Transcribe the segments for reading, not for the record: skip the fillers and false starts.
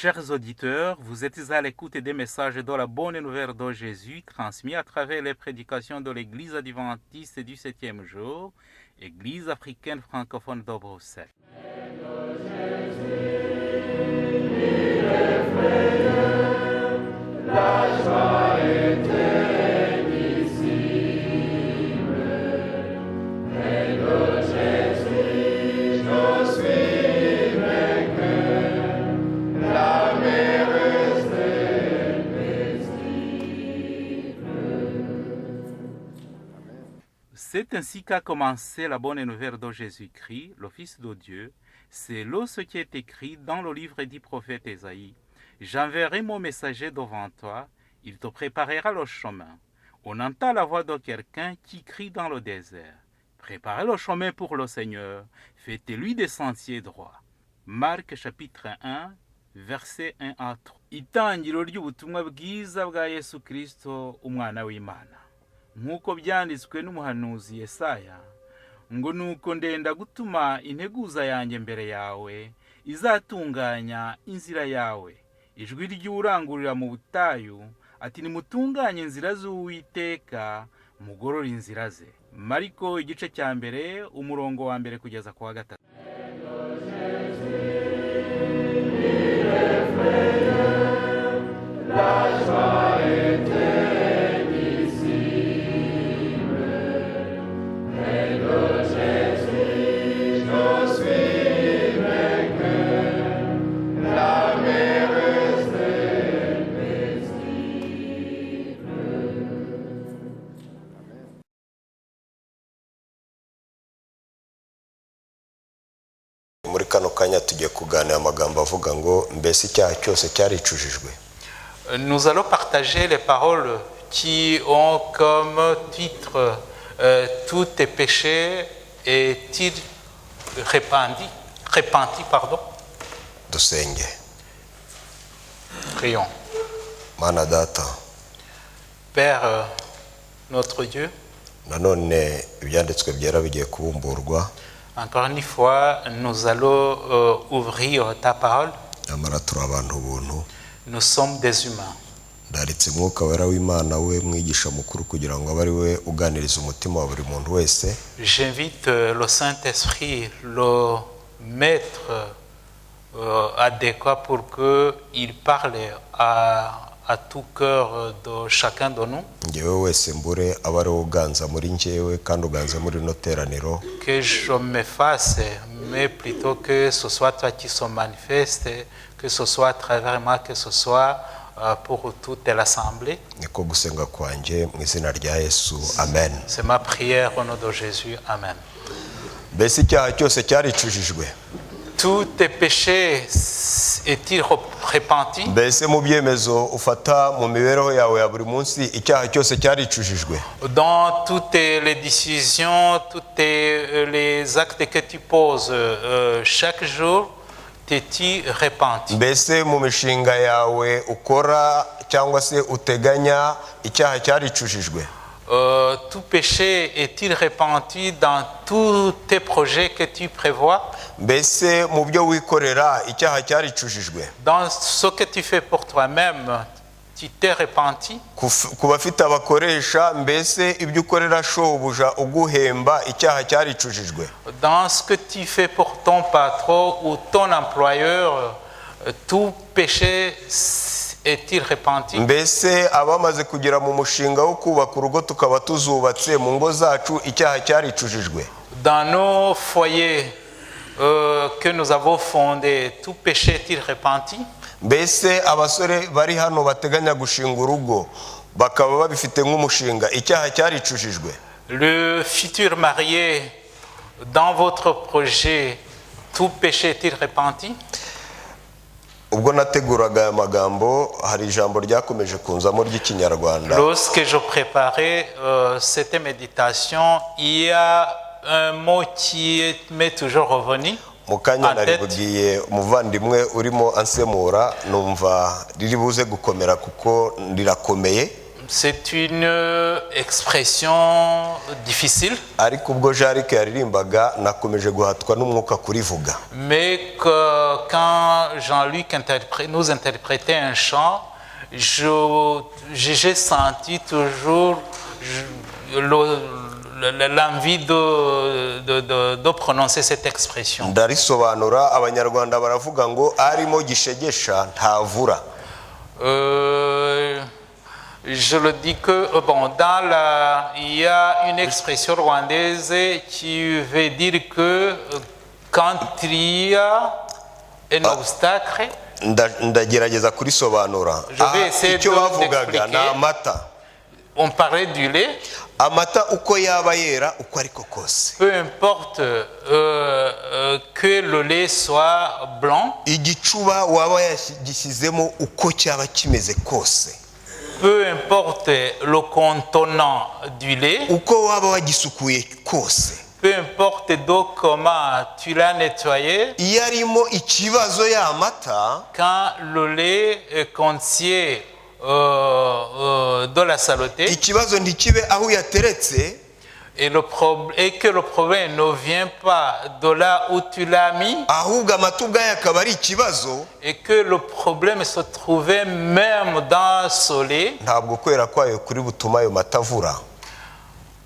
Chers auditeurs, vous êtes à l'écoute des messages de la bonne nouvelle de Jésus transmis à travers les prédications de l'Église adventiste du 7e jour, Église africaine francophone de Bruxelles. C'est ainsi qu'a commencé la bonne nouvelle de Jésus-Christ, le Fils de Dieu. C'est là ce qui est écrit dans le livre du prophète Ésaïe. J'enverrai mon messager devant toi, il te préparera le chemin. On entend la voix de quelqu'un qui crie dans le désert. Préparez le chemin pour le Seigneur, faites-lui des sentiers droits. Marc chapitre 1, verset 1 à 3. Itangiro ry'ubutumwa bwiza bwa Yesu Kristo, umwana w'Imana. Nk'uko byanditswe n'umuhanuzi Yesaya, ngo nuko ndenda gutuma integuza yanjye mbere yawe, izatunganya inzira yawe. Ijwi ry'urangurira mu butayu, ati nimutunganye inzira z'Uwiteka, mugorore inzira ze. Mariko igice cya mbere, umurongo wa mbere kugeza ku wa gatatu. Muri kano kanya tugiye kuganira amagambo avuga ngo mbese icyaha cyose cyaricujijwe. Nous allons partager les paroles qui ont comme titre tous tes péchés est-il repenti, pardon. Dusenge. Prions. Mana data, Père notre Dieu, nanone ibyanditswe byera bigiye kubumburwa. encore une fois, nous allons ouvrir ta parole. Amara turi abantu buntu. Nous sommes des humains. Ndaritse mwuka wera w'Imana we mwigisha mukuru kugira ngo abari we uganiriza umutima wa buri muntu wese. J'invite le Saint-Esprit, le maître adéquat pour qu'il parle à tout cœur de chacun de nous. Ngewe wese mbure abari uganza muri njyewe kandi uganza muri no teraniro. Que je me fasse, mais plutôt que ce soit toi qui se manifeste, que ce soit à travers moi, que ce soit pour toute l'assemblée. Niko gusenga kwanjye mu izina rya Yesu. Amen. C'est ma prière au nom de Jésus. Amen. Mbese icyaha cyose cyaricujijwe. Tous tes péchés est-il repenti? Mbese mu byemezo ufata mu mibereho yawe ya buri munsi icyaha cyose cyaricujijwe. Dans toutes les décisions, tous les actes que tu poses chaque jour, t'es-tu repenti? Mbese mu mishinga yawe ukora cyangwa se uteganya icyaha cyaricujijwe. Tout péché est-il repenti dans tous tes projets que tu prévois? Mbese mu byo wikorera icyaha cyaricujijwe. Dans ce que tu fais pour toi-même, tu t'es repenti? Ku bafite abakoresha mbese ibyo ukorera shobuja uguhemba icyaha cyaricujijwe. Dans ce que tu fais pour ton patron ou ton employeur, tout péché est-il repenti? Mbese abamaze kugira mu mushinga wo kubaka urugo tukaba tuzubatse mu ngo zacu icyaha cyaricujijwe. Dans nos foyers que nous avons fondés, tout péché est-il repenti? Mbese abasore bari hano bateganya gushinga urugo bakaba babifite nk'umushinga icyaha cyaricujijwe. Le futur marié, dans votre projet, tout péché est-il repenti? Ubwo nateguraga aya magambo hari ijambo ryakomeje kunzamo ry'ikinyarwanda. Lorsque je préparais cette méditation, il y a un mot qui m'est toujours revenu. Mukanya naribwiye umuvandimwe urimo ansemura numva riri buze gukomera kuko ndirakomeye. C'est une expression difficile. ariko ubwo jarike yaririmbaga nakomeje guhatwa n'umwuka kurivuga. Mais quand Jean-Luc nous interprétait un chant, j'ai senti toujours l'envie de prononcer cette expression. Ndarisobanura abanyarwanda baravuga ngo arimo gishegesha ntavura. Je le dis que, il y a une expression rwandaise qui veut dire que quand il y a un obstacle, ndagerageza kurisobanura. Icyo bavugaga na amata. On parlait du lait. Amata uko yaba yera uko ariko kose. Peu importe que le lait soit blanc. Igicuba waba yagishyizemo uko cyaba kimeze kose. Peu importe le contenant du lait. Uko waba wagisukuye kose. Peu importe comment tu l'as nettoyé. Iyo arimo ikibazo y'amata. Quand le lait contient de la saleté. Ikibazo ntikibe aho yateretse. Et que le problème ne vient pas de là où tu l'as mis. Ahubwo amata ubwayo akaba ari ikibazo. Et que le problème se trouvait même dans ce lait. Ntabwo kwera kwayo kuri butuma ayo mata avura.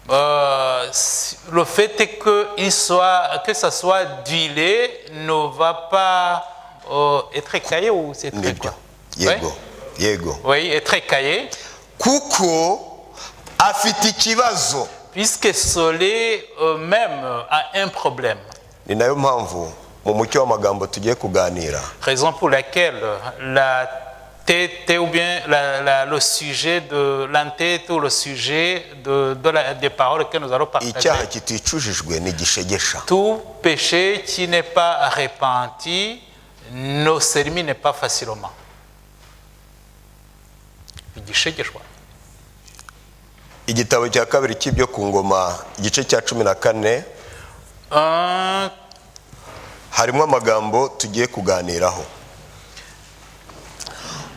Le fait est que ça soit du lait ne va pas être écaillé ou c'est très quoi? Yego. Yego. Oui, être écaillé. Kuko afite ikibazo. Puisque ce lait même a un problème. Ni nayo mpamvu mu mucyo w'amagambo tugiye kuganira. Raison pour laquelle la tête ou bien le sujet de l'entête ou le sujet des paroles que nous allons partager. Icyaha kiticujijwe ni gishegesha. Tout péché qui n'est pas repenti ne s'élimine pas facilement. Igishegeshwa. Igitabo cya kabiri cy'ibyo ku ngoma igice cya 14 harimo amagambo tugiye kuganiraho.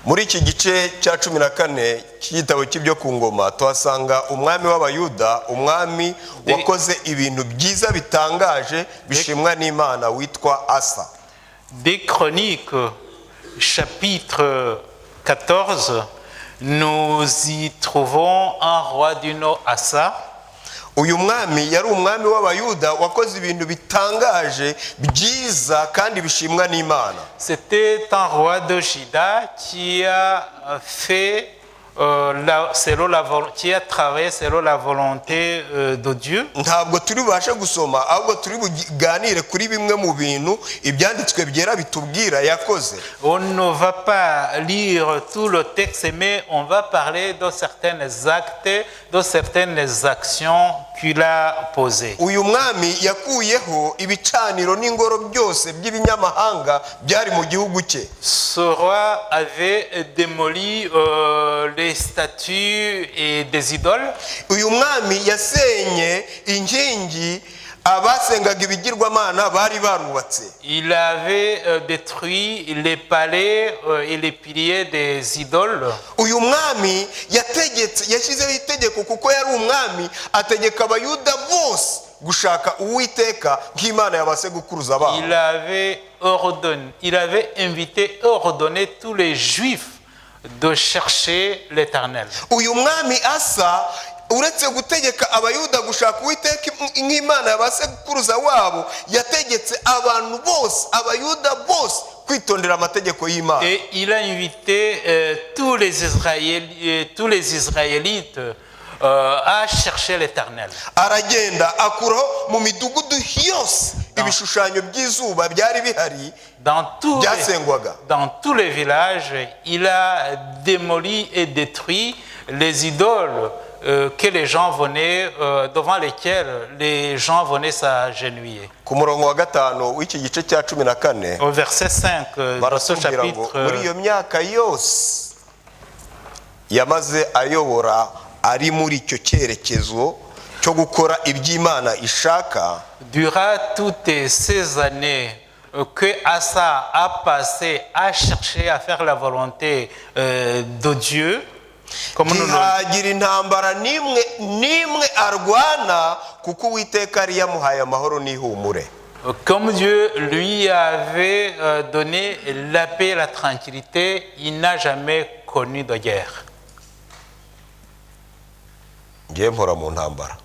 Muri iki gice cya 14 cy'igitabo cy'ibyo ku ngoma tuhasanga umwami w'abayuda, umwami wakoze ibintu byiza bitangaje bishimwa n'Imana witwa Asa. Des Chroniques chapitre 14, nous y trouvons un roi du nom Asa. Uyu mwami yari umwami w'abayuda wakoze ibintu bitangaje byiza kandi bishimwa n'Imana. C'était un roi de Juda qui a fait qui a travaillé selon la volonté de Dieu. Ntabwo turi bubashe gusoma ahubwo turi buganire kuri bimwe mu bintu ibyanditswe byera bitubwira yakoze. On ne va pas lire tout le texte, mais on va parler de certains actes, de certaines actions qu'il a posées. Uyu mwami yakuyeho ibicaniro n'ingoro byose by'ibinyamahanga byari mu gihugu cye. Ce roi avait démoli les statues et des idoles. Uyu mwami yasenye inkingi abasengaga ibigirwamana bari barubatse. Il avait détruit les palais et les piliers des idoles. Uyu mwami yategetse yashyizeho itegeko kuko yari umwami ategeka abayuda bose gushaka Uwiteka nk'Imana yabase gukuruza babo. Il avait invité et ordonné tous les Juifs de chercher l'Éternel. Uyu mwami Asa uretse gutegeka abayuda gushaka Uwiteka nk'Imana yabase gukuruza wabo, yategetse abantu bose abayuda bose kwitondera amategeko y'Imana. Et il a invité tous les Israélites à chercher l'Éternel. Aragenda akuraho mu midugudu yose ibishushanyo by'izuba byari bihari byasengwaga. Dans tous les villages, il a démoli et détruit les idoles que les gens venaient, devant lesquelles les gens venaient s'agenouiller. Ku murongo wa 5 w'iki gice cya 14 au verset 5 de ce chapitre, muri iyo myaka yose yamaze ayobora ari muri icyo cyerekezo cyo gukora iby'Imana ishaka. Durant toutes ces années que Asa a passé à chercher à faire la volonté de Dieu, Comme nous le- ntihagira intambara n'imwe arwana kuko uwiteka yari yamuhaye amahoro n'ihumure. Comme Dieu lui avait donné la paix et la tranquillité, il n'a jamais connu de guerre. ngiye mpora mu ntambara.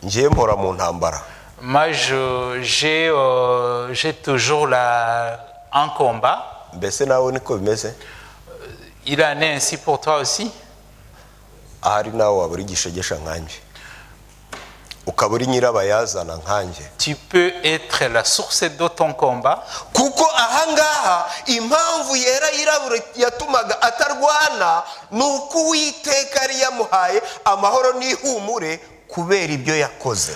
ngiye mpora mu ntambara. Moi, j'ai toujours un combat. mbese nawe niko bimeze? Il en est ainsi pour toi aussi. ahari nawe waba uri gishegesha nkanjye, ukaba uri nyirabayazana nkanjye. Tu peux être la source de ton combat. kuko ahangaha impamvu yera yirabura yatumaga atarwana ni uko uwiteka yari yamuhaye amahoro n'ihumure kubera ibyo yakoze.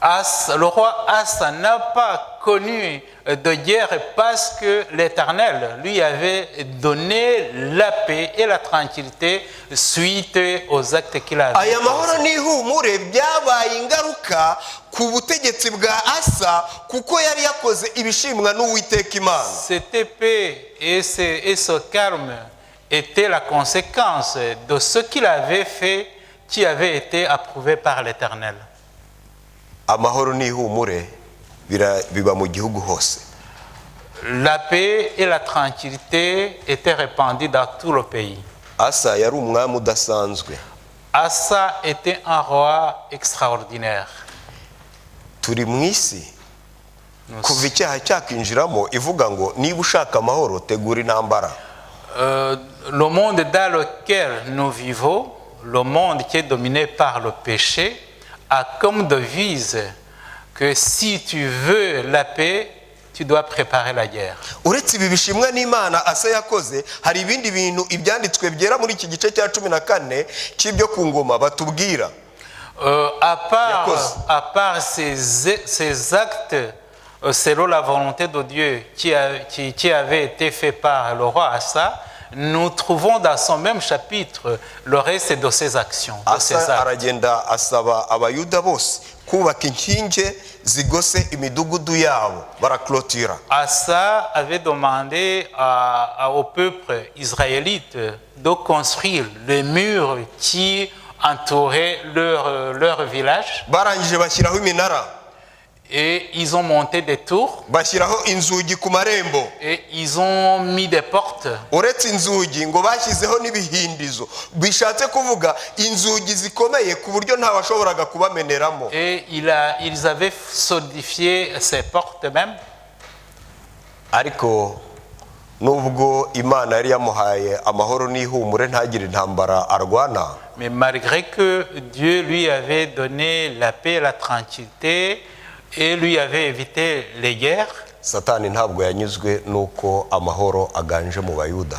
Le roi Asa n'a pas connu de guerre parce que l'Éternel lui avait donné la paix et la tranquillité suite aux actes qu'il avait aya mahoro posés. n'ihumure byabaye ingaruka ku butegetsi bwa Asa kuko yari yakoze ibishimwa n'uwiteka Imana. Cette paix et ce calme étaient la conséquence de ce qu'il avait fait qui avait été approuvé par l'Éternel. amahoro n'ihumure biba mu gihugu hose. La paix et la tranquillité étaient répandues dans tout le pays. Asa yari umwami udasanzwe. Asa était un roi extraordinaire. turi mu isi kuva icyaha cyakwinjiramo ivuga ngo niba ushaka amahoro tegura intambara. Le monde dans lequel nous vivons, le monde qui est dominé par le péché, a comme devise que si tu veux la paix, tu dois préparer la guerre. uretse ibi bishimwa n'Imana Asa yakoze, hari ibindi bintu ibyanditswe byera muri iki gice cya 14 cy'ibyo ku ngoma batubwira. À part ces actes selon la volonté de Dieu qui avait été fait par le roi Asa, nous trouvons dans son même chapitre le reste de ses actions. De ses Asa actes. aragenda asaba abayuda bose kubaka inkingi zigose imidugudu yabo baraklotira. Asa avait demandé au peuple israélite de construire les murs qui entouraient leur village. barangije bashyiraho iminara, Et ils ont monté des tours bashyiraho inzugi ku marembo. et ils ont mis des portes. uretse inzugi ngo bashyizeho n'ibihindizo, bishatse kuvuga inzugi zikomeye ku buryo ntawashoboraga kubameneramo. Et ils avaient solidifié ces portes même. ariko nubwo Imana yari yamuhaye amahoro n'ihumure ntagire intambara arwana, Mais malgré que Dieu lui avait donné la paix et la tranquillité et lui avait évité les guerres, Satani ntabwo yanyuzwe nuko amahoro aganje mu Bayuda.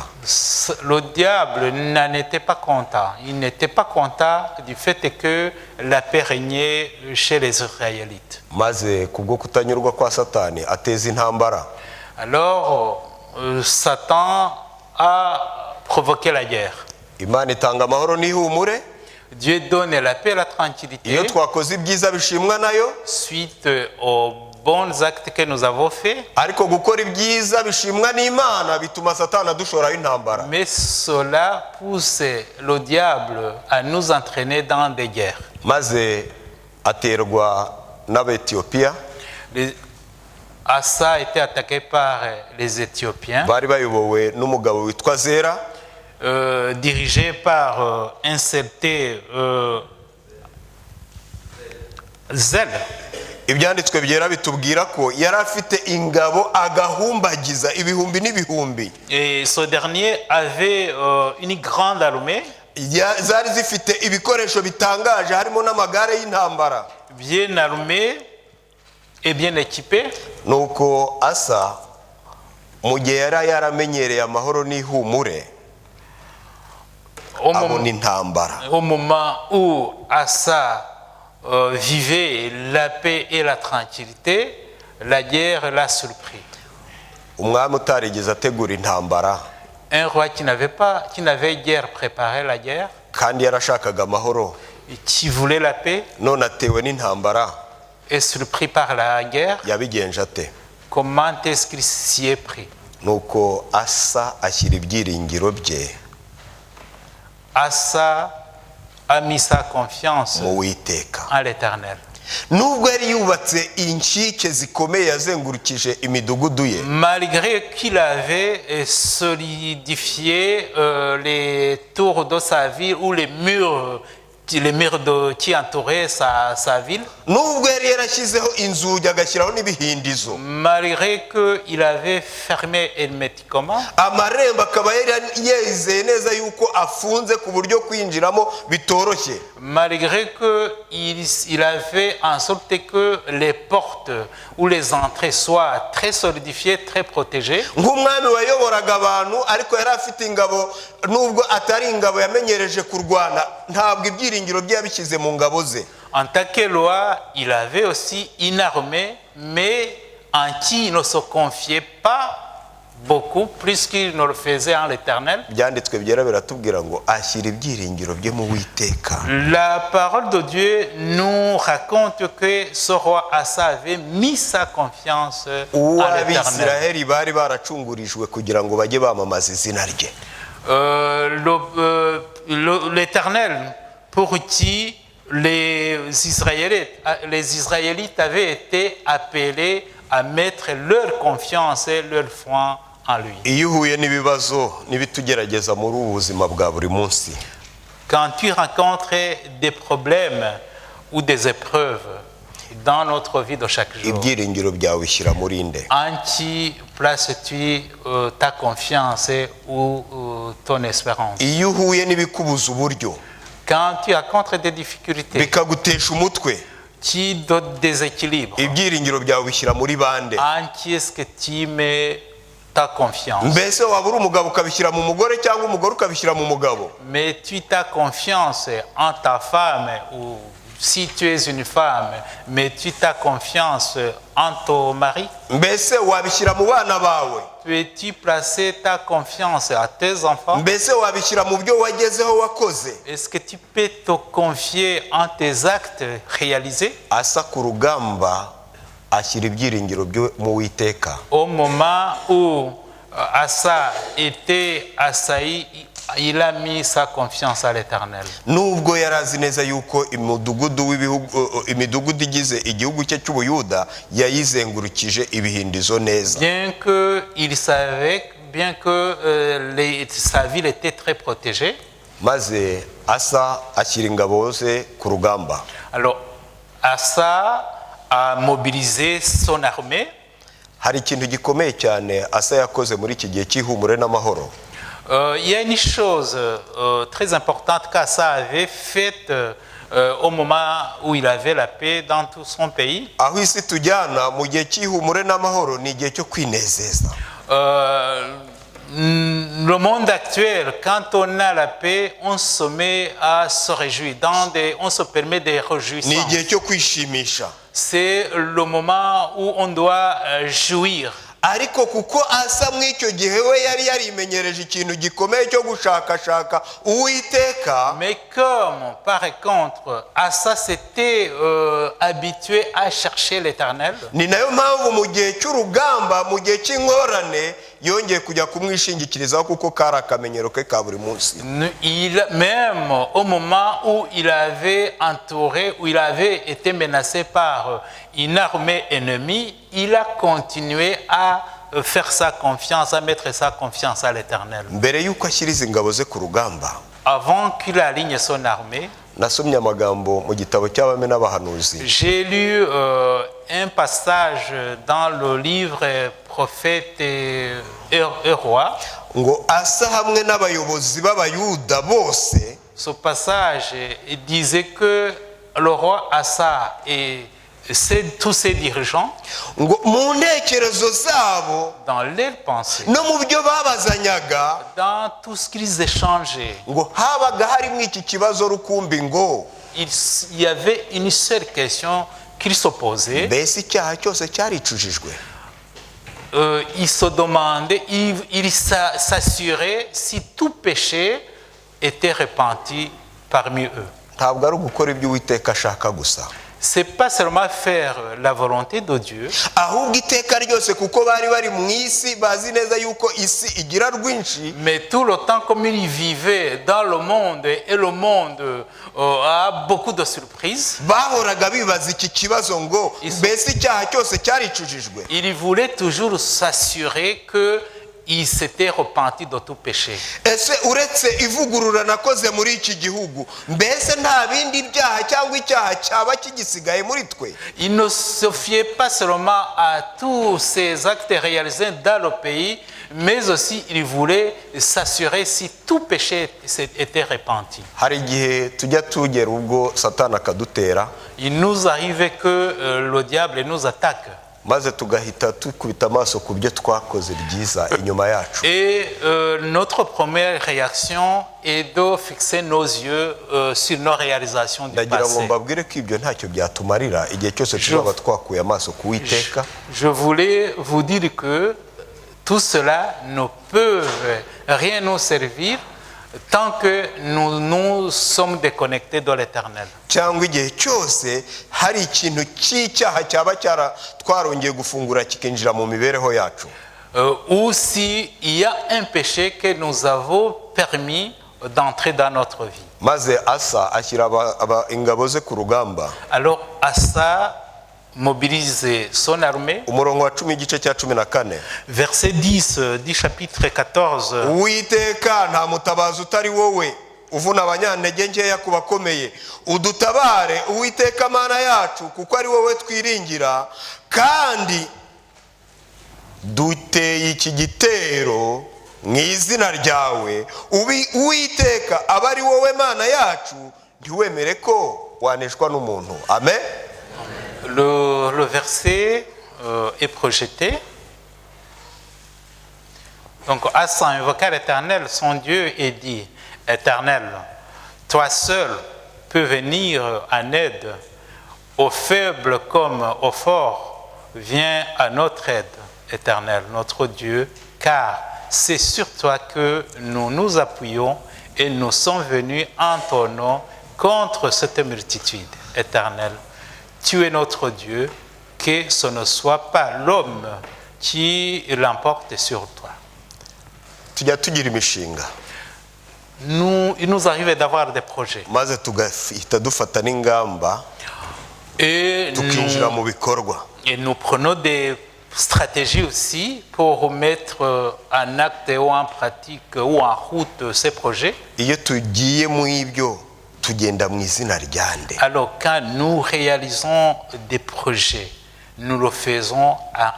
le diable n'en était pas content. Il n'était pas content du fait que la paix régnait chez les Israélites. maze kubwo kutanyurwa kwa Satani ateza intambara. Alors, Satan a provoqué la guerre. Imana itanga amahoro n'ihumure Dieu donne la paix et la tranquillité iyo twakoze ibyiza bishimwa nayo, suite aux bons actes que nous avons faits. ariko gukora ibyiza bishimwa n'Imana bituma Satani adushoraho intambara. Mais cela pousse le diable à nous entraîner dans des guerres. maze aterwa n'Abetiyopiya Asa a été attaqué par les Éthiopiens, bari bayobowe n'umugabo witwa Zera, dirigé par un certain Zèle. ibyanditswe byera bitubwira ko yari afite ingabo agahumbagiza ibihumbi n'ibihumbi. Et ce dernier avait une grande armée, zari zifite ibikoresho bitangaje harimo n'amagare y'intambara. bien armée et bien équipée. nuko Asa mu gihe yari yaramenyereye amahoro n'ihumure abona intambara. Au moment où Asa vivait la paix et la tranquillité, la guerre l'a surpris. umwami utarigeze ategura intambara Un roi qui n'avait guère préparé la guerre, kandi yarashakaga amahoro, et qui voulait la paix, none atewe n'intambara, est surpris par la guerre. yabigenje ate? Comment est-ce qu'il s'y est pris? nuko Asa ashyira ibyiringiro bye Asa a mis sa confiance mu Uwiteka. en l'Éternel. Nubwo yari yubatse inkike zikomeye yazengurukije imidugudu ye, Malgré qu'il avait solidifié les tours de sa ville ou les murs qui entouraient sa ville, nubwo yari yarashyizeho inzugi agashyiraho n'ibihindizo, malgré qu'il avait fermé hermétiquement, amarembo akaba yari yizeye neza yuko afunze ku buryo kwinjiramo bitoroshye, malgré qu'il avait en sorte que les portes ou les entrées soient très solidifiées, très protégées, nk'umwami wayoboraga abantu ariko yari afite ingabo, nubwo atari ingabo yamenyereje kurwana, ntabwo ibyiringiro bye yabishyize mu ngabo ze. en tant que loi, il avait aussi une armée, mais en qui il ne se confiait pas beaucoup, plus qu'il ne le faisait en l'Éternel. Byanditswe byera biratubwira ngo ashyira ibyiringiro bye mu Uwiteka. La parole de Dieu nous raconte que ce roi Asa avait mis sa confiance Uwo en l'Éternel. Abisiraheli bari baracungurijwe kugira ngo bajye bamamaza izina rye. L'Éternel, pour qui les Israélites avaient été appelés à mettre leur confiance et leur foi en lui. Iyo uhuye n'ibibazo n'ibitugerageza muri ubu buzima bwa buri munsi, Quand tu rencontres des problèmes ou des épreuves dans notre vie de chaque jour, ibyiringiro byawe bishyira muri nde? en qui places-tu ta confiance ou ton espérance? Iyo uhuye n'ibikubuza uburyo Quand tu rencontres des difficultés bikagutesha umutwe, qui te déséquilibrent, ibyiringiro byawe bishyira muri bande? en qui est-ce que tu mets ta confiance? Mbese waba uri umugabo ukabishyira mu mugore cyangwa umugore ukabishyira mu mugabo? Mets-tu ta confiance en ta femme ou si tu es une femme, mets-tu ta confiance en ton mari? Mbese wabishyira mu bana bawe? Peux-tu placer ta confiance à tes enfants? Mbese wabishyira mu byo wagezeho wakoze? Est-ce que tu peux te confier en tes actes réalisés? Asa ku rugamba ashyira ibyiringiro byo mu Uwiteka. Au moment où Asa était assailli, il a mis sa confiance à l'Éternel. Nubwo yari azi neza yuko imidugudu igize igihugu cye cy'Ubuyuda yayizengurukije ibihindizo neza. Bien que sa ville était très protégée, maze Asa ashyira ingabo ze ku rugamba. Alors Asa a mobilisé son armée. Hari ikintu gikomeye cyane Asa yakoze muri iki gihe cy'ihumure n'amahoro. Il y a une chose très importante qu'Asa avait faite au moment où il avait la paix dans tout son pays. Aho isi tujyana mu gihe cy'ihumure n'amahoro ni igihe cyo kwinezeza. Le monde actuel, quand on a la paix, on se met à se réjouir, on se permet des réjouissances. Ni igihe cyo kwishimisha. C'est le moment où on doit jouir. Ariko kuko Asa mw'icyo gihe we yari yarimenyereje ikintu gikomeye cyo gushakashaka Uwiteka. Mais comme par contre Asa s'était habitué à chercher l'Éternel, ni nayo mpamvu mu gihe cy'urugamba, mu gihe cy'ingorane yongeye kujya kumwishingikirizaho kuko kari akamenyero ke ka buri munsi. Même au moment où il avait entouré, où il avait été menacé par une armée ennemie, il a continué à faire sa confiance, à mettre sa confiance à l'Éternel. Mbere yuko ashyiriza ingabo ze ku rugamba, avant qu'il aligne son armée, nasomye amagambo mu gitabo cy'Abami n'Abahanuzi. J'ai lu un passage dans le livre Prophète et Roi. Ngo Asa hamwe n'abayobozi b'Abayuda bose. Ce passage disait que le roi Asa et tous ses dirigeants, ngo mu ntekerezo zabo, dans leurs pensées, no mu byo babazanyaga, dans tout ce qu'ils échangeaient, ngo habaga harimo iki kibazo rukumbi ngo il y avait une seule question qu'ils se posaient. Mbese icyaha cyose cyaricujijwe? Il se demandait, il s'assurait si tout péché était repenti parmi eux. Ntabwo ari ugukora ibyo Uwiteka ashaka gusa. c'est pas seulement faire la volonté de Dieu, ahubwo iteka ryose kuko bari bari mu isi bazi neza yuko isi igira rwinshi, mais tout le temps comme ils vivaient dans le monde et le monde a beaucoup de surprises, bahoraga bibaza iki kibazo ngo mbese icyaha cyose cyaricujijwe. ils voulaient toujours s'assurer que il s'était repenti de tout péché. Ese uretse ivugurura nakoze muri iki gihugu mbese nta bindi byaha cyangwa icyaha cyaba kigisigaye muri twe? Il ne se fiait pas seulement à tous ces actes réalisés dans le pays, mais aussi il voulait s'assurer si tout péché était repenti. Hari igihe tujya tugera ubwo Satani akadutera, Il nous arrivait que le diable nous attaque. maze tugahita tukubita amaso ku byo twakoze byiza inyuma yacu. Et notre première réaction est de fixer nos yeux sur nos réalisations du Ndagira ngo passé. mbabwire ko ibyo ntacyo byatumarira igihe cyose tuzaba twakuye amaso ku Uwiteka. Je voulais vous dire que tout cela ne peut rien nous servir tant que nous nous sommes déconnectés de l'Éternel. Cyangwa igihe cyose hari ikintu cy'icyaha cyaba twarongeye gufungura kikinjira mu mibereho yacu, Ou s'il y a un péché que nous avons permis d'entrer dans notre vie. maze Asa ashyira ingabo ze ku rugamba. Alors Asa mobilise son armée. Umurongo wa 10 igice cya 14, Verset 10 du chapitre 14. Uwiteka nta mutabazi utari wowe uvuna abanyantege nkeya ku bakomeye, udutabare Uwiteka Mana yacu kuko ari wowe twiringira, kandi duteye iki gitero mu izina ryawe. Uwiteka aba ari wowe Mana yacu, ntiwemere ko waneshwa n'umuntu. Amen. Le verset est projeté. Donc Asa invoqua l'Éternel, son Dieu, et dit: Éternel, toi seul peux venir en aide. Aux faibles comme aux forts, viens à notre aide, Éternel, notre Dieu, car c'est sur toi que nous nous appuyons et nous sommes venus en ton nom contre cette multitude. Éternel, tu es notre Dieu, que ce ne soit pas l'homme qui l'emporte sur toi. Tujya tugira imishinga, Il nous arrive d'avoir des projets. maze tugahita dufata n'ingamba Et tukinjira mu bikorwa. nous prenons des stratégies aussi pour mettre en acte ou en pratique ou en route ces projets. Iyo tugiye mu ibyo tugenda mu izina rya nde. Alors quand nous réalisons des projets, nous le faisons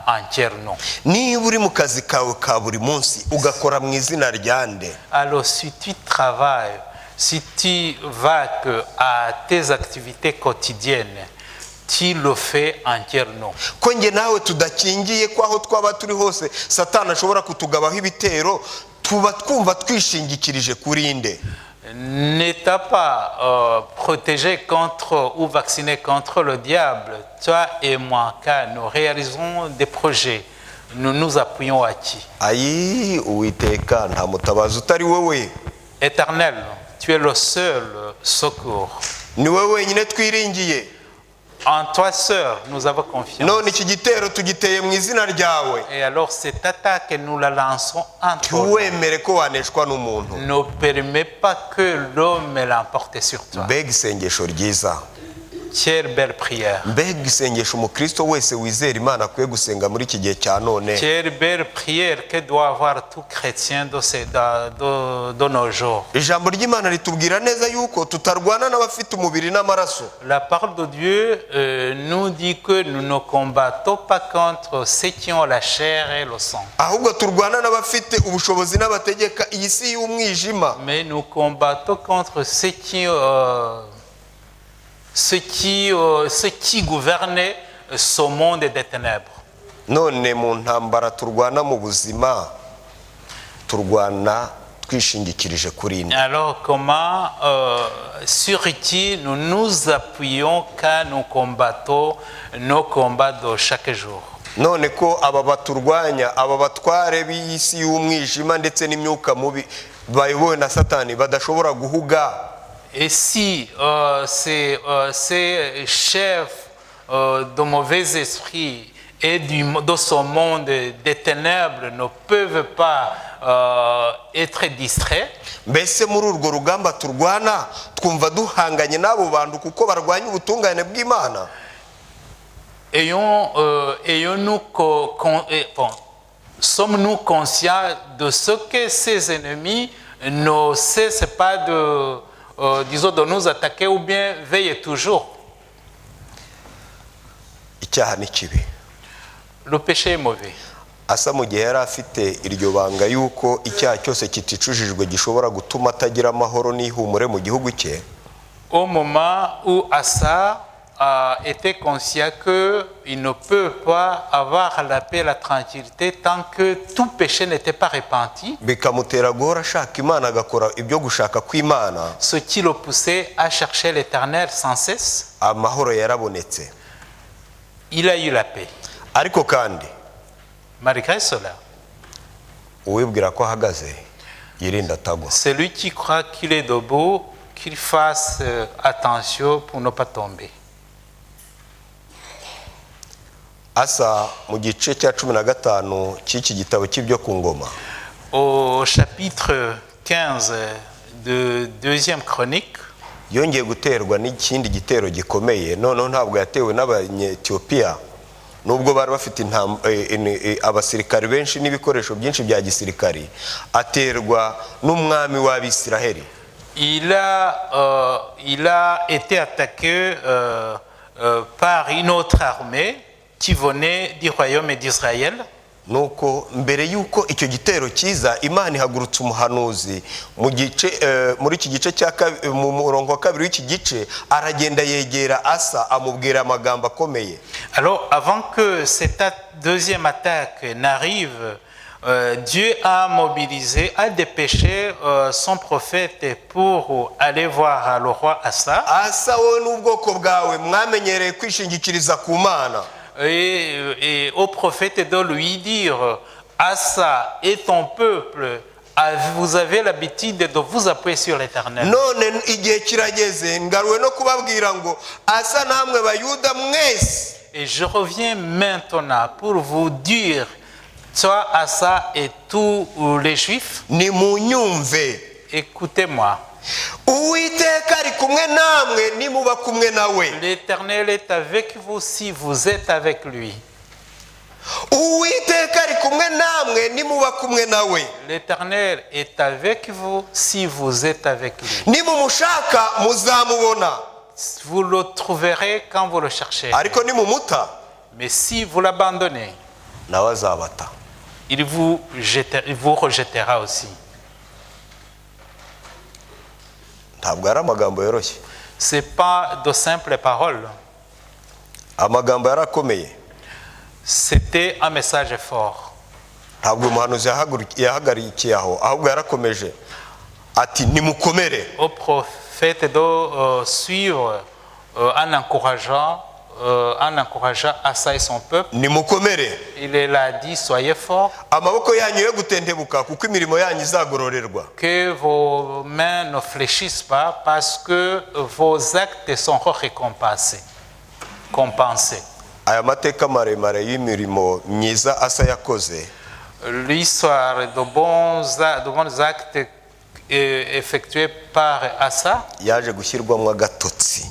en entier nom. Niba uri mu kazi kawe ka buri munsi ugakora mu izina rya nde, Alors si tu travailles, si tu vas à tes activités quotidiennes, tu le fais entier nom. ko nge nawe tudakingiye ko aho twaba turi hose Satani ashobora kutugabaho ibitero, tuba twumva twishingikirije kuri nde? N'étant pas protégé contre ou vacciné contre le diable, toi et moi, car nous réalisons des projets, nous nous appuyons à qui? Ayi, Uwiteka nta mutabazi utari wowe, Éternel, tu es le seul secours. ni wowe wenyine twiringiye. En toi seul, nous avons confiance. None iki gitero tugiteye mu izina ryawe, Et alors cette attaque, nous la lançons en toi. ntiwemere ko waneshwa n'umuntu. Ne permets pas que l'homme l'emporte sur toi. Mbega isengesho ryiza, Quelle belle prière. mbega isengesho umukristo wese wizera Imana akwiye gusenga muri iki gihe cya none. Quelle belle prière que doit avoir tout chrétien de nos jours. Ijambo ry'Imana ritubwira neza yuko tutarwana n'abafite umubiri n'amaraso, La parole de Dieu nous dit que nous ne combattons pas contre ceux qui ont la chair et le sang. ahubwo turwana n'abafite ubushobozi n'abategeka iyi si y'umwijima. Mais nous combattons contre ceux qui gouvernent ce monde des ténèbres. None mu ntambara turwana mu buzima turwana twishingikirije kuri nde? Alors comment, sur qui nous nous appuyons quand nous combattons nos combats de chaque jour? None ko aba baturwanya, aba batware b'isi y'umwijima ndetse n'imyuka mubi bayobowe na Satani badashobora guhuga Et si ces chefs de mauvais esprits et de ce monde des ténèbres ne peuvent pas être distraits, mbese muri urwo rugamba turwana twumva duhanganye n'abo bantu kuko barwanya ubutungane bw'Imana. Sommes-nous conscients de ce que ces ennemis ne cessent pas de nous attaquer ou bien veillent toujours? Icyaha ni kibi. Le péché est mauvais. Asa mu gihe yari afite iryo banga yuko icyaha cyose kiticujijwe gishobora gutuma atagira amahoro n'ihumure mu gihugu cye, au moment où Asa était conscient qu'il ne peut pas avoir la paix et la tranquillité tant que tout péché n'était pas repenti, bikamutera guhora ashaka Imana agakora ibyo gushaka kw'Imana, ce qui le poussait à chercher l'Éternel sans cesse, amahoro yarabonetse. Il a eu la paix. Ariko kandi malgré cela, uwibwira ko ahagaze yirinda atagwa. Celui qui croit qu'il est debout, qu'il fasse attention pour ne pas tomber. Asa mu gice cya 15 cy'iki gitabo cy'ibyo ku ngoma, au chapitre 15 de deuxième chronique, yongeye guterwa n'ikindi gitero gikomeye. Noneho ntabwo yatewe n'Abanyetiyopiya, nubwo bari bafite abasirikari benshi n'ibikoresho byinshi bya gisirikari, aterwa n'umwami w'Abisiraheli. Il a été attaqué par une autre armée qui venait du royaume d'Israël. Nuko mbere yuko icyo gitero kiza, Imana ihagurutsa umuhanuzi muri iki gice mu murongo wa 2 w'iki gice, aragenda yegera Asa amubwira amagambo akomeye. Alors avant que cette deuxième attaque n'arrive, Dieu a mobilisé, a dépêché son prophète pour aller voir le roi Asa. Asa, wowe n'ubwoko bwawe mwamenyereye kwishingikiriza ku Mana. Et au prophète de lui dire, Asa et ton peuple, vous avez l'habitude de vous appuyer sur l'Éternel. None igihe kirageze ngaruwe no kubabwira ngo Asa namwe bayuda mwese. Et je reviens maintenant pour vous dire, toi Asa et tous les Juifs, ni munyumve, écoutez-moi. Uwiteka ari kumwe namwe nimuba kumwe nawe. L'Éternel est avec vous si vous êtes avec lui. Uwiteka ari kumwe namwe nimuba kumwe nawe. L'Éternel est avec vous si vous êtes avec lui. Nimumushaka muzamubona. Vous le trouverez quand vous le cherchez. Ariko nimumuta, mais si vous l'abandonnez, nawe azabata. Il vous rejettera aussi. Ntabwo ari amagambo yoroshye. C'est pas de simples paroles. Amagambo yarakomeye. C'était un message fort. Ntabwo umuhanuzi yahagarikiye aho, ahubwo yarakomeje ati nimukomere. Au prophète de suivre en encourageant Asa et son peuple. Nimukomere. Il a dit, soyez forts. Amaboko yanyu yo gutendebuka kuko imirimo yanyu izagororerwa. Que vos mains ne fléchissent pas parce que vos actes seront récompensés. Compensés. Aya mateka maremare y'imirimo myiza Asa yakoze. L'histoire de bons actes effectués par Asa yaje gushyirwamo agatotsi.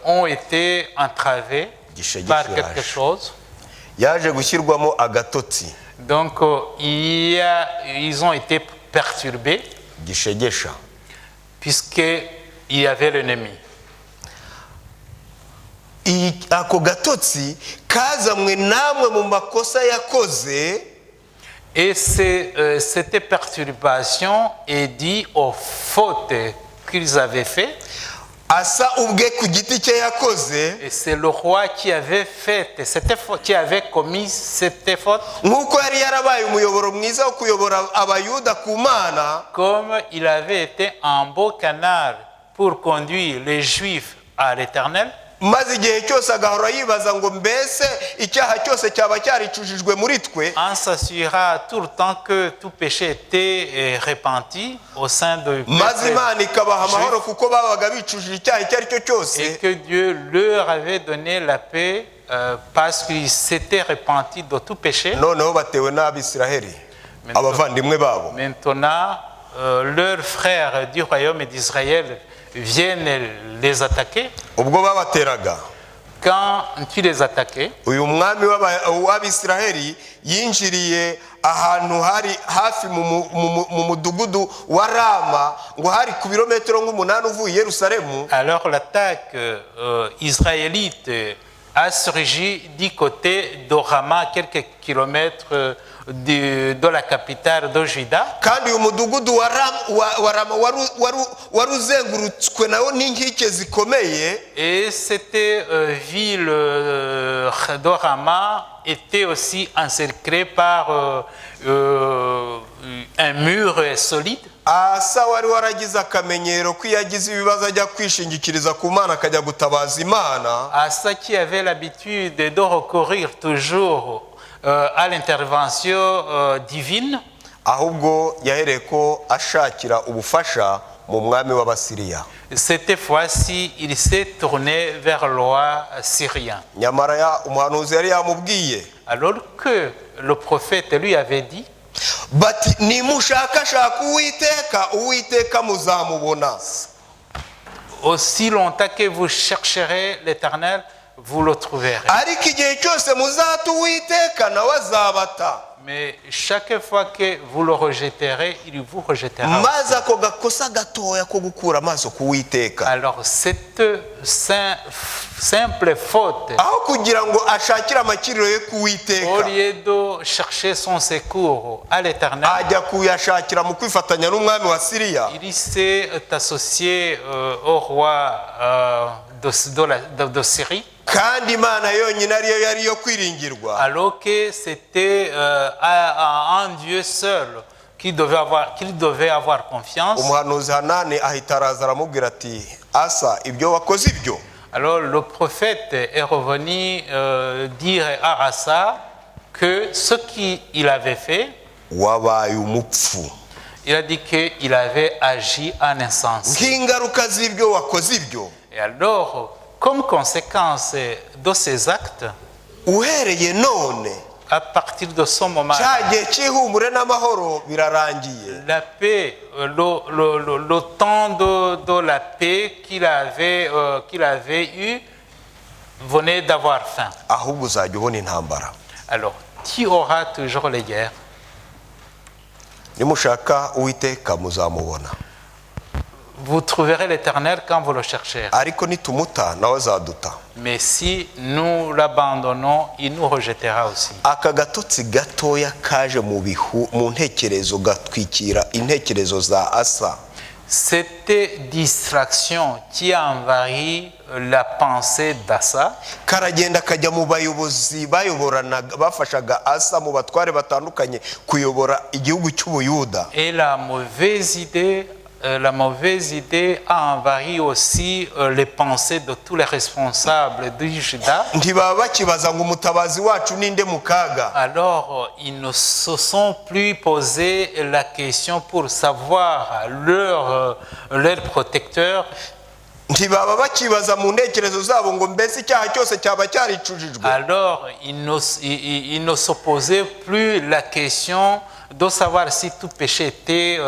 Ont été entravés par quelque chose. Yaje gushyirwamo agatotsi. Donc ils ont été perturbés. Gishegesha. Puisqu'il y avait l'ennemi. Ako gatotsi kazamwe namwe mu makosa yakoze. Et cette perturbation est due aux fautes qu'ils avaient fait. Asa ubwe ku giti cye yakoze. Et c'est le roi qui avait fait cette faute, qui avait commis cette faute. Nkuko yari yarabaye umuyoboro mwiza wo kuyobora abayuda ku Mana. Comme il avait été un beau canal pour conduire les Juifs à l'Éternel. maze igihe cyose agahora yibaza ngo mbese icyaha cyose cyaba cyaricujijwe muri twe, on s'assurera tout le temps que tout péché était repenti au sein de maze Imana ikabaha amahoro kuko babaga bicujije icyaha icyo ari cyo cyose, et que Dieu leur avait donné la paix parce qu'ils s'étaient repentis de tout péché. noneho batewe n'Abisiraheli abavandimwe babo. Maintenant, leurs frères du royaume d'Israël viennent les attaquer. Ubwo babateraga, Quand tu les attaquais, uyu mwami w'Abisiraheli yinjiriye ahantu hari hafi mu mudugudu wa Rama, ngo hari ku birometero nk'umunani uvuye i Yerusalemu. alors l'attaque israélite a surgi du côté de Rama, quelques kilomètres de la capitale de Juda. Kandi uyu mudugudu wa Rama wari uzengurutswe nawo n'inkike zikomeye, Et cette ville de Rama était aussi encerclée par un mur solide. Asa wari waragize akamenyero ko iyo agize ibibazo ajya kwishingikiriza ku Mana akajya gutabaza Imana. Asa qui avait l'habitude de recourir toujours à l'intervention divine. Ahubwo yahereye ko ashakira ubufasha mu mwami w'Abasiriya. Cette fois-ci, il s'est tourné vers le roi syrien. Nyamara umuhanuzi yari yamubwiye, Alors que le prophète lui avait dit, bati nimushakashaka Uwiteka muzamubona. aussi longtemps que vous chercherez l'Éternel, vous le trouverez. Ariko igihe cyose muzata Uwiteka nawe azabata. Mais chaque fois que vous le rejetterez, il vous rejettera. Maze ako gakosa gatoya ko gukura amaso ku Uwiteka, Alors cette simple faute, aho kugira ngo ashakire amakiriro ye ku au Uwiteka, lieu de chercher son secours à l'Éternel, ajya kuyashakira mu kwifatanya n'umwami wa Siriya. il s'est associé au roi de Syrie, Kandi Imana yonyine ariyo yari yo kwiringirwa. alors que c'était en Dieu seul qu'il devait avoir confiance. Umuhanuzi Hanani ahita araza aramubwira ati, Asa, ibyo wakoze ibyo. Alors le prophète est revenu dire à Asa que ce qu'il avait fait, Wabaye umupfu. il a dit qu'il avait agi en insensé. Nk'ingaruka z'ibyo wakoze ibyo, Et alors, comme conséquence de ces actes, uhereye none à partir de ce moment, cya gihe cy'ihumure n'amahoro birarangiye. la paix, le temps de la paix qu'il avait eu venait d'avoir fin. Ahubwo uzajya ubona intambara. Alors, tu auras toujours les guerres. Nimushaka Uwiteka muzamubona. Vous trouverez l'Éternel quand vous le chercherez. Ariko nitumuta nawe azaduta. Mais si nous l'abandonnons, il nous rejettera aussi. Aka gatotsi gatoya kaje mu ntekerezo gatwikira intekerezo za Asa. Cette distraction qui a envahi la pensée d'Asa, Karagenda kajya mu bayobozi bayoboranaga bafashaga Asa mu batware batandukanye kuyobora igihugu cy'Ubuyuda. et la mauvaise idée a envahi aussi les pensées de tous les responsables du Juda. Ntibaba bakibaza ngo umutabazi wacu ninde mu kaga. Alors, ils ne se sont plus posé la question pour savoir leur protecteur. Ntibaba bakibaza mu ntekerezo zabo ngo mbese icyaha cyose cyaba cyaricujijwe. Alors, ils ne se posaient plus la question de savoir si tout péché était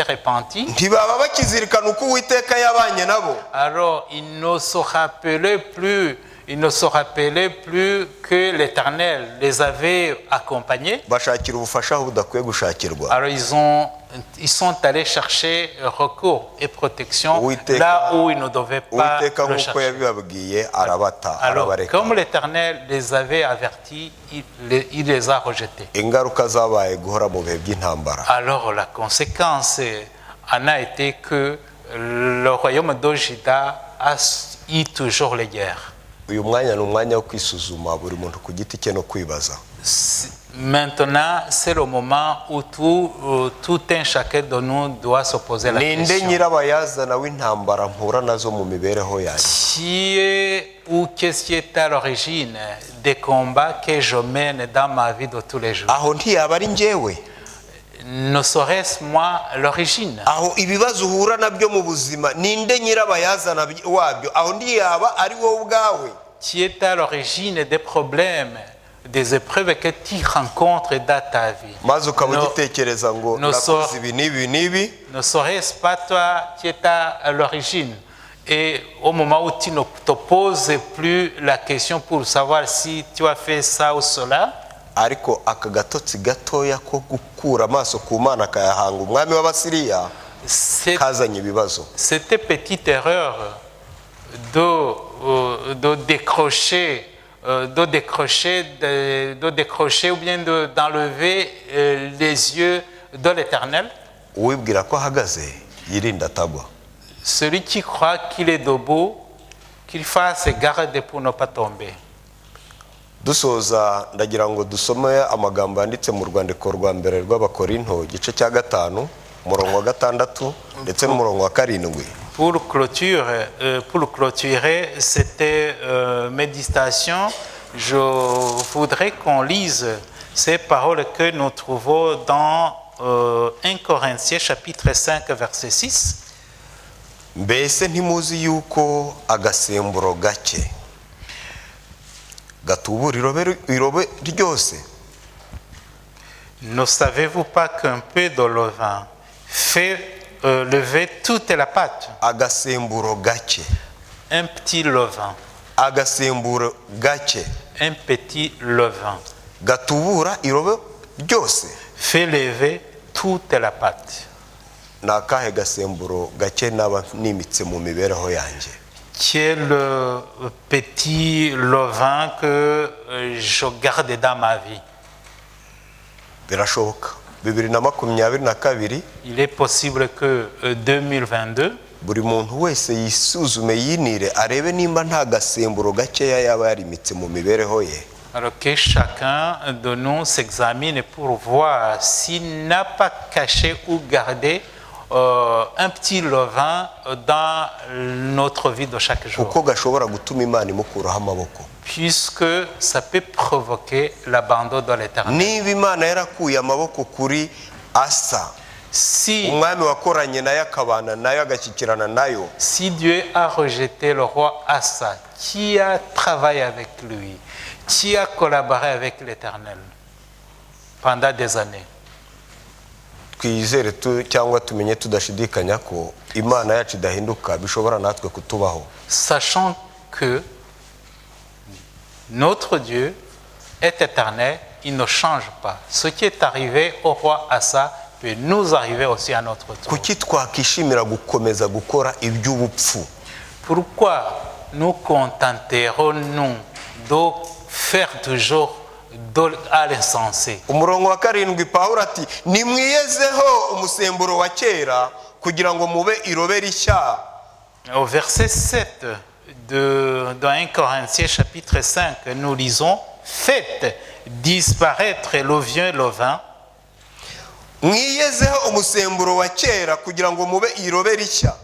repenti. Ntibaba bakizirikana uko Uwiteka yabanye nabo. Alors, ils ne se rappelaient plus que l'Éternel les avait accompagnés. Bashakira ubufasha aho budakwiye gushakirwa. Alors, ils sont allés chercher recours et protection Uwiteka- là où ils ne devaient pas Uwiteka le nk'uko chercher. yabibabwiye arabata Alors, arabareka. comme l'Éternel les avait avertis, il les a rejetés. Ingaruka zabaye guhora mu bihe by'intambara. Alors, la conséquence en a été que le royaume de Juda a eu toujours les guerres. Uyu mwanya ni umwanya wo kwisuzuma buri muntu ku giti cye no kwibaza. Maintenant, c'est le moment où tout un chacun de nous doit se poser la ninde question. nyirabayazana w'intambara mpura nazo mu mibereho yanjye? Qui est ou qu'est-ce qui est à l'origine des combats que je mène dans ma vie de tous les jours? aho ntiyaba ari njyewe? Ne serait-ce moi l'origine? aho ibibazo uhura nabyo mu buzima ninde nyirabayazana wabyo? aho ntiyaba ari wowe ubwawe? Qui est à l'origine des problèmes, des épreuves que tu rencontres dans ta vie? maze ukaba ugitekereza ngo nakoze ibi n'ibi n'ibi. Ne serait-ce pas toi qui est à l'origine? Et au moment où tu ne te poses plus la question pour savoir si tu as fait ça ou cela, ariko aka gatotsi gatoya ko gukura amaso ku Mana akayahanga umwami w'Abasiriya kazanye ibibazo. Cette petite erreur de décrocher ou bien d'enlever les yeux de l'Éternel. uwibwira ko ahagaze yirinda atagwa. Celui qui croit qu'il est debout, qu'il fasse garde pour ne pas tomber. dusoza ndagira ngo dusome amagambo yanditse mu rwandiko rwa mbere rw'Abakorinto igice cya 5 umurongo wa 6 ndetse n'umurongo wa 7. Pour clôturer cette méditation, je voudrais qu'on lise ces paroles que nous trouvons dans 1 Corinthiens chapitre 5 verset 6. mbese ntimuzi yuko agasemburo gake gatubura irobe ryose? Ne savez-vous pas qu'un peu de levain fait lever toute la pâte? agasemburo gake. Un petit levain. agasemburo gake. Un petit levain. gatubura irobe ryose. Fait lever toute la pâte. ni akahe gasemburo gake naba nimitse mu mibereho yanjye? Qui est le petit levain que je garde dans ma vie? birashoboka 2022 Il est possible que 2022, buri muntu wese yisuzume yinire arebe nimba nta gasemburo gakeya yaba yarimitse mu mibereho ye. alors que chacun de nous s'examine pour voir s'il n'a pas caché ou gardé un petit levain dans notre vie de chaque jour. kuko gashobora gutuma Imana imukuraho amaboko. Puisque ça peut provoquer l'abandon de l'Éternel. niba Imana yarakuye amaboko kuri Asa, Si umwami wakoranye nayo akabana nayo agashyikirana nayo, Dieu a rejeté le roi Asa, qui a travaillé avec lui, qui a collaboré avec l'Éternel pendant des années, twizere cyangwa tumenye tudashidikanya ko Imana yacu idahinduka bishobora natwe kutubaho. sachant que notre Dieu est éternel, il ne change pas. Ce qui est arrivé au roi Asa peut nous arriver aussi à notre tour. kuki twakishimira gukomeza gukora iby'ubupfu? Pourquoi nous contenterons-nous de faire toujours à l'insensé? umurongo wa 7 Pawulo ati nimwiyezeho umusemburo wa kera kugira ngo mube irobe rishya. Au verset 7 dans 1 Corinthiens chapitre 5, nous lisons: faites disparaître le vieux levain. mwiyezeho umusemburo wa kera kugira ngo mube irobe rishya.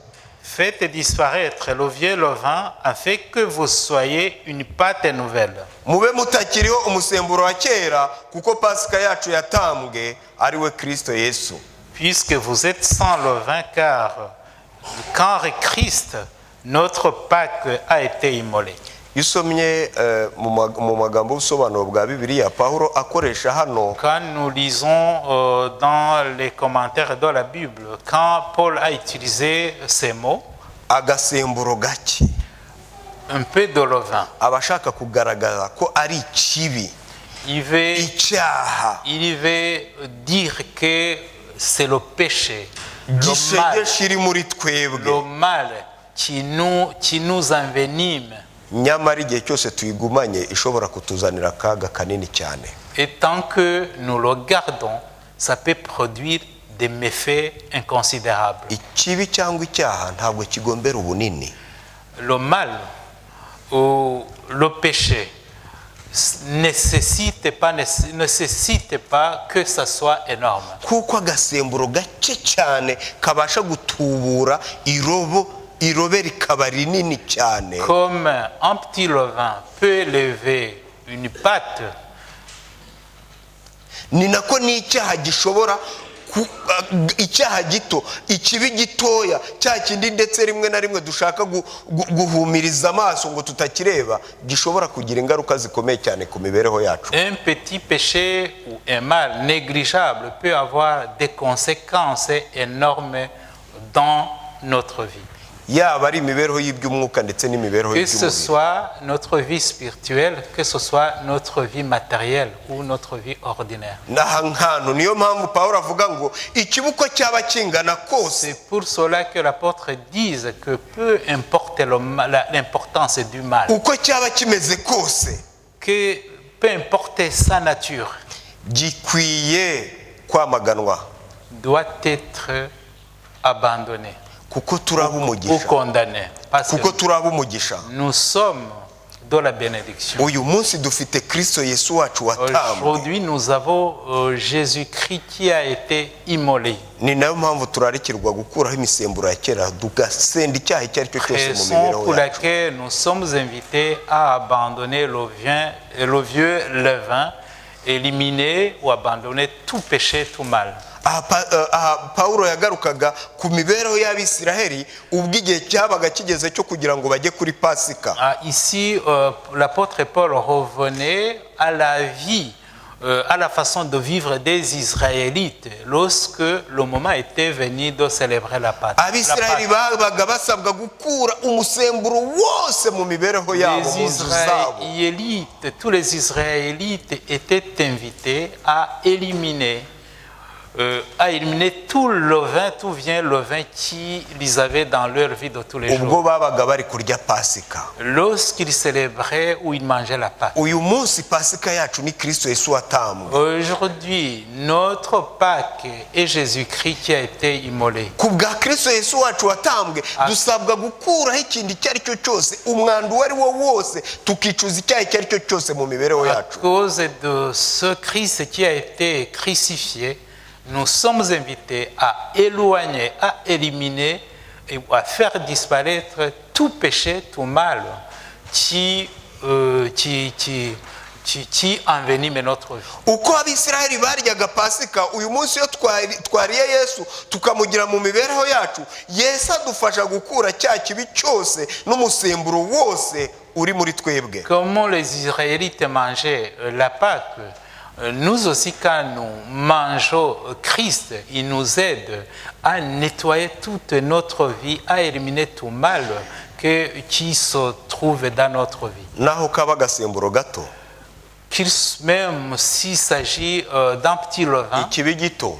Faites disparaître le vieux levain afin que vous soyez une pâte nouvelle. mube mutakiriho umusemburo wa kera kuko Pasika yacu yatambwe ari we Kristo Yesu. Puisque vous êtes sans levain, car quand Christ, notre Pâque, a été immolé. Isomye mu magambo usobanuro bwa Bibiliya Pawulo akoresha hano. Quand nous lisons dans les commentaires de la Bible, quand Paul a utilisé ces mots, agasemburo gake, un peu de levain, abashaka kugaragaza ko ari kibi, il veut dire que c'est le péché, le mal qui nous envenime. nyamara igihe cyose tuyigumanye ishobora kutuzanira akaga kanini cyane. Et tant que nous le gardons, ça peut produire des méfaits inconsidérables. ikibi cyangwa icyaha ntabwo kigombera ubunini. Le mal ou le péché nécessite pas que ça soit énorme. kuko agasemburo gake cyane kabasha gutubura irobe rikaba rinini cyane. Comme un petit levain peut lever une pâte, ni nako n'icyaha gishobora icyaha gito, ikibi gitoya, cya kindi ndetse rimwe na rimwe dushaka guhumiriza amaso ngo tutakireba, gishobora kugira ingaruka zikomeye cyane ku mibereho yacu. un petit péché ou un mal négligeable peut avoir des conséquences énormes dans notre vie. Yaba ari imibereho y'iby'umwuka ndetse n'imibereho Que ce y'iby'umubiri. soit notre vie spirituelle, que ce soit notre vie matérielle ou notre vie ordinaire. N'ahantu niyo mpamvu Pawulo avuga ngo ikibuko cyaba kingana kose. C'est pour cela que l'apôtre dise que peu importe l'importance du mal, Uko cyaba kimeze kose, que peu importe sa nature, gikwiye kwamaganwa doit être abandonné kuko turaba ou umugisha. condamné. Parce Kuko que turaba umugisha. nous sommes dans la bénédiction. Uyu munsi dufite Kristo Yesu wacu watambwe. Aujourd'hui, nous avons Jésus-Christ qui a été immolé. Ni nayo mpamvu turarikirwa gukuraho imisemburo ya kera, tugasenda icyaha icyo ari cyo cyose mu Raison mibereho pour yacu. laquelle nous sommes invités à abandonner le vieux levain, éliminer ou abandonner tout péché, tout mal. Aha Pawulo yagarukaga ku mibereho y'Abisiraheli ubwo igihe cyabaga kigeze cyo kugira ngo bajye kuri Pasika. Ici, l'apôtre Paul revenait à la vie, à la façon de vivre des Israélites lorsque le moment était venu de célébrer la Pâque. Abisiraheli babaga basabwa gukura umusemburo wose mu mibereho yabo mu nzu zabo. Tous les Israélites étaient invités à éliminer tout levain, tout vient levain qu'ils avaient dans leur vie de tous les Ubwo jours. babaga bari kurya Pasika. Lorsqu'ils célébraient ou ils mangeaient la Pâque. Uyu munsi Pasika yacu ni Kristo Yesu watambwe. Aujourd'hui, notre Pâque est Jésus-Christ qui a été immolé. Ku bwa Kristo Yesu wacu watambwe dusabwa gukuraho ikindi icyo ari cyo cyose, umwanda uwo ari wo wose, tukicuza icyaha icyo ari cyo cyose mu mibereho À yacu. cause de ce Christ qui a été crucifié, nous sommes invités à éloigner, à éliminer et à faire disparaître tout péché, tout mal qui envenime notre vie. Uko Abisiraheli baryaga Pasika, uyu munsi iyo twariye Yesu tukamugira mu mibereho yacu, Yesu adufasha gukura cya kibi cyose n'umusemburo wose uri muri twebwe. Comment les Israélites mangeaient la Pâque, nous aussi quand nous mangeons Christ, il nous aide à nettoyer toute notre vie, à éliminer tout mal qui se trouve dans notre vie. Naho kaba agasemburo gato, Même s'il s'agit d'un petit levain, ikibi gito,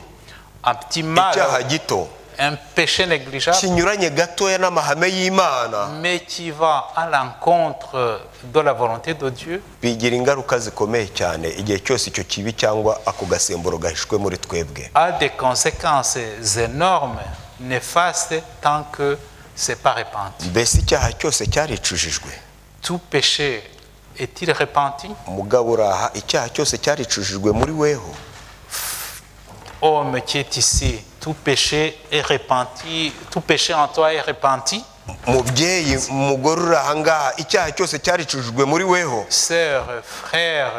un petit mal, icyaha gito un péché négligeable, kinyuranye gatoya n'amahame y'Imana, mais qui va à l'encontre de la volonté de Dieu, bigira ingaruka zikomeye cyane igihe cyose icyo kibi cyangwa ako gasemburo gahishwe muri twebwe. a des conséquences énormes, néfastes, tant que ce n'est pas repenti. Mbese icyaha cyose cyaricujijwe. Tout péché est-il repenti? Mugabo uraha, icyaha cyose cyaricujijwe muri weho. Homme qui est ici, tout péché est repenti, tout péché en toi est repenti. Mubyeyi, umugore uri aha ngaha, icyaha cyose cyaricujijwe muri weho. Sœur, frère,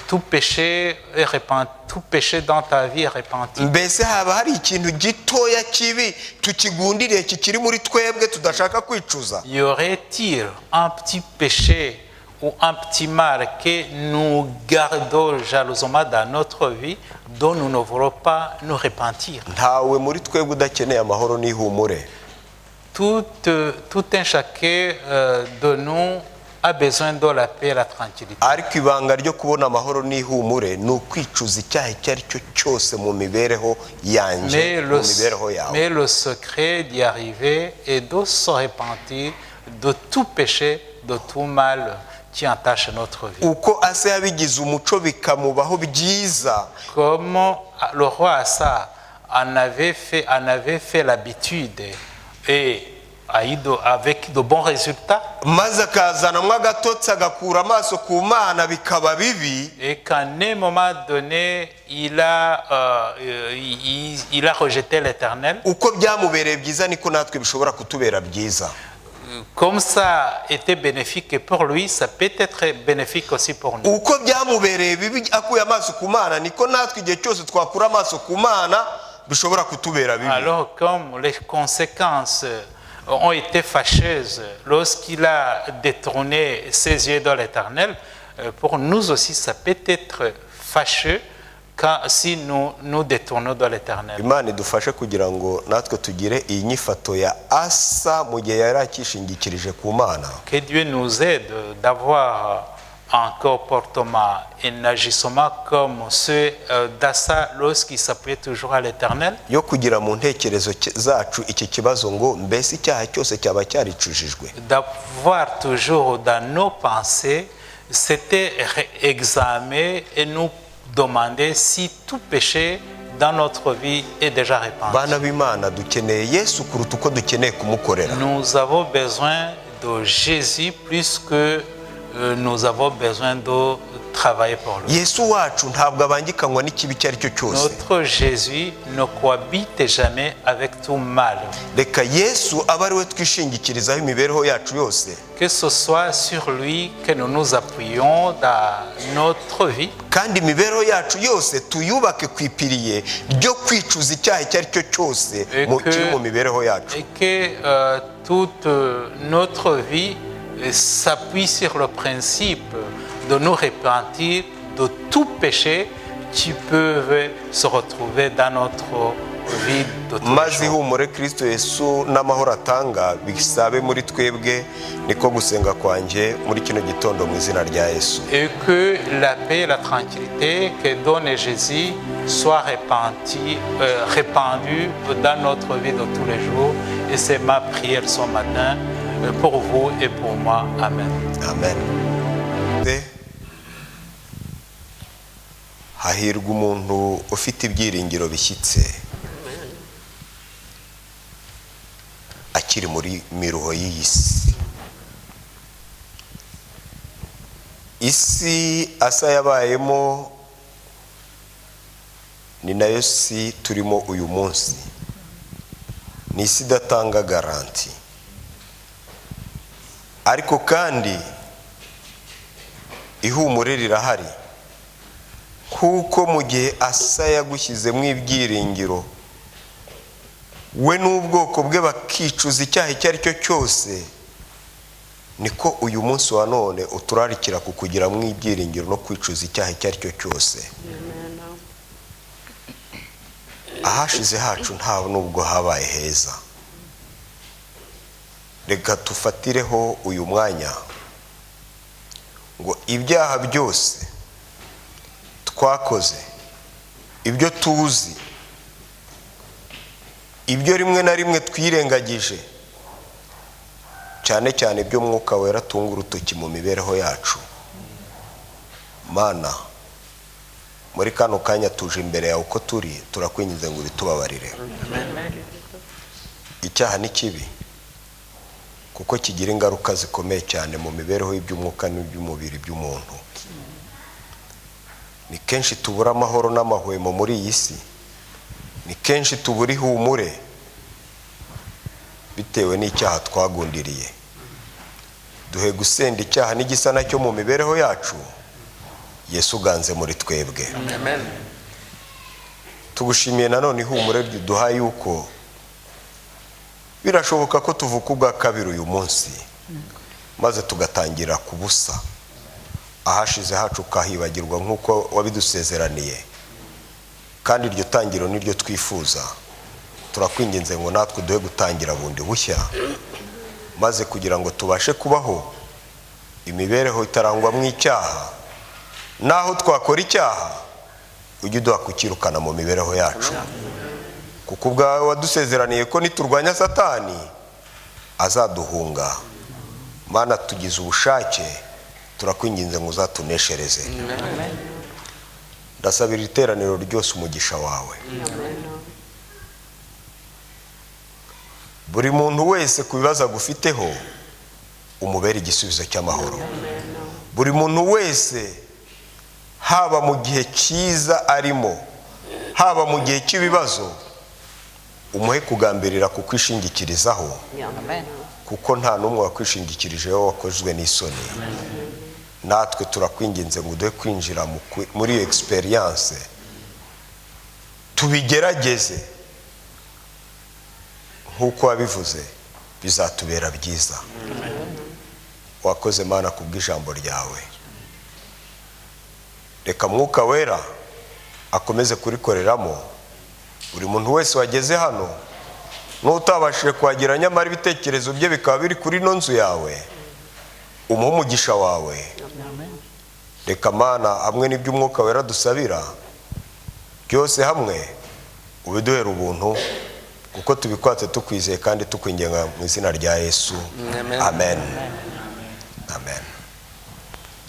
tout péché est repenti, tout péché dans ta vie est repenti. Mbese haba hari ikintu gitoya kibi tukigundiriye kikiri muri twebwe tudashaka kwicuza? Y aurait-il un petit péché ou un petit mal que nous gardons jalousement dans notre vie dont nous ne voulons pas nous repentir? Ntawe muri twebwe udakeneye amahoro n'ihumure. Tout un chacun de nous a besoin de la paix et la tranquillité. Ariko ibanga ryo kubona amahoro n'ihumure ni ukwicuza icyaha icyo ari cyo cyose mu mibereho yanjye, mu mibereho yawe. Mais le secret d'y arriver est de se repentir de tout péché, de tout mal qui entache notre vie. Uko Asa yabigize umuco bikamubaho byiza, Comme le roi Asa en avait fait l'habitude et avec de bons résultats. maze akazanamo agatotsi agakura amaso ku mana bikaba bibi, Et qu'à un moment donné, il a rejeté l'Éternel. uko byamubereye byiza niko natwe bishobora kutubera byiza. Comme ça était bénéfique pour lui, ça peut être bénéfique aussi pour nous. Uko byamubereye bibi akuye amaso ku mana niko natwe igihe cyose twakura amaso ku mana bishobora kutubera bibi. Alors comme les conséquences ont été fâcheuses lorsqu'il a détourné ses yeux dans l'Éternel, pour nous aussi ça peut être fâcheux si nous détournons de l'Éternel. Imana idufashe kugira ngo natwe tugire iyi nyifato ya Asa mu gihe yari akishingikirije ku mana. Que Dieu nous aide d'avoir un comportement et un agissement comme ceux d'Asa lorsqu'il s'appuyait toujours à l'Éternel. Yo kugira mu ntekerezo zacu iki kibazo ngo mbese icyaha cyose cyaba cyaricujijwe. D'avoir toujours dans nos pensées, c'était examiner et nous demander si tout péché dans notre vie est déjà répandu. Bana b'Imana dukeneye Yesu kuruta uko dukeneye kumukorera. Nous avons besoin de Jésus plus que nous avons besoin de travailler pour lui. Yesu wacu ntabwo abangikanywa n'ikibi icyo ari cyo cyose. Notre Jésus ne cohabite jamais avec tout mal. Reka Yesu abe ari we twishingikirizaho imibereho yacu yose. Que ce soit sur lui que nous nous appuyons dans notre vie. Kandi imibereho yacu yose tuyubake kwipiriye ryo kwicuza icyaha icyo ari cyo cyose kiri mu mibereho yacu. Et que toute notre vie s'appuie sur le principe de nous repentir de tout péché qui peut se retrouver dans notre vie de tous les maze jours. ihumure Kristo Yesu n'amahoro atanga bisabe muri twebwe niko gusenga kwanjye muri kino gitondo mu izina rya Yesu. Et que la paix et la tranquillité que donne Jésus soient répandue dans notre vie de tous les jours. Et c'est ma prière ce matin pour vous et pour moi. Amen. Amen. Hahirwa umuntu ufite ibyiringiro bishyitse akiri muri miruho y'iyi si. Isi Asa yabayemo ni nayo si turimo uyu munsi. Ni isi idatanga garanti, ariko kandi ihumure rirahari. Kuko mu gihe Asa yagushyizemo ibyiringiro, we n'ubwoko bwe bakicuza icyaha icyo ari cyo cyose, niko uyu munsi wa none uturarikira kukugiramo ibyiringiro no kwicuza icyaha icyo ari cyo cyose. Ahashize hacu nta nubwo habaye heza. Reka tufatireho uyu mwanya ngo ibyaha byose twakoze, ibyo tuzi, ibyo rimwe na rimwe twirengagije, cyane cyane ibyo Mwuka Wera atunga urutoki mu mibereho yacu, Mana muri kano kanya tuje imbere yawe uko turi, turakwinginze ngo bitubabarire. Icyaha ni kibi kuko kigira ingaruka zikomeye cyane mu mibereho y'iby'umwuka n'iby'umubiri by'umuntu. Ni kenshi tubura amahoro n'amahwemo muri iyi si, ni kenshi tubura ihumure bitewe n'icyaha twagundiriye. Duhe gusenda icyaha n'igisa nacyo mu mibereho yacu, Yesu uganze muri twebwe. Amen. Tugushimiye nanone ihumure duhaye yuko birashoboka ko tuvuka ubwa kabiri uyu munsi, maze tugatangira ku busa. Ahashize hacu ukahibagirwa nk'uko wabidusezeraniye, kandi iryo tangiro niryo twifuza. Turakwinginze ngo natwe duhe gutangira bundi bushya, maze kugira ngo tubashe kubaho imibereho itarangwamo icyaha, naho twakora icyaha ujye uduha kukirukana mu mibereho yacu. Kuko ubwawe wadusezeraniye ko niturwanya Satani azaduhunga. Mana tugize ubushake, turakwinginze ngo uzatuneshereze. Ndasabira iteraniro ryose umugisha wawe. buri muntu wese ku bibazo agufiteho umubera igisubizo cy'amahoro. Buri muntu wese haba mu gihe cyiza arimo, haba mu gihe cy'ibibazo, umuhe kugambirira kukwishingikirizaho, kuko nta n'umwe wakwishingikirijeho wakozwe n'isoni. Natwe turakwinginze ngo uduhe kwinjira muri experience, tubigerageze nk'uko wabivuze, bizatubera byiza. Wakoze Mana kubw'ijambo ryawe. Reka Mwuka Wera akomeze kurikoreramo buri muntu wese wageze hano, n'utabashije kuhagera nyamara ibitekerezo bye bikaba biri kuri ino nzu yawe, umuhe umugisha wawe. Reka Mana, hamwe n'ibyo Umwuka Wera dusabira byose hamwe ubiduhera ubuntu, kuko tubikwatse tukwizeye kandi tukwinginga mu izina rya Yesu. Amen. Amen.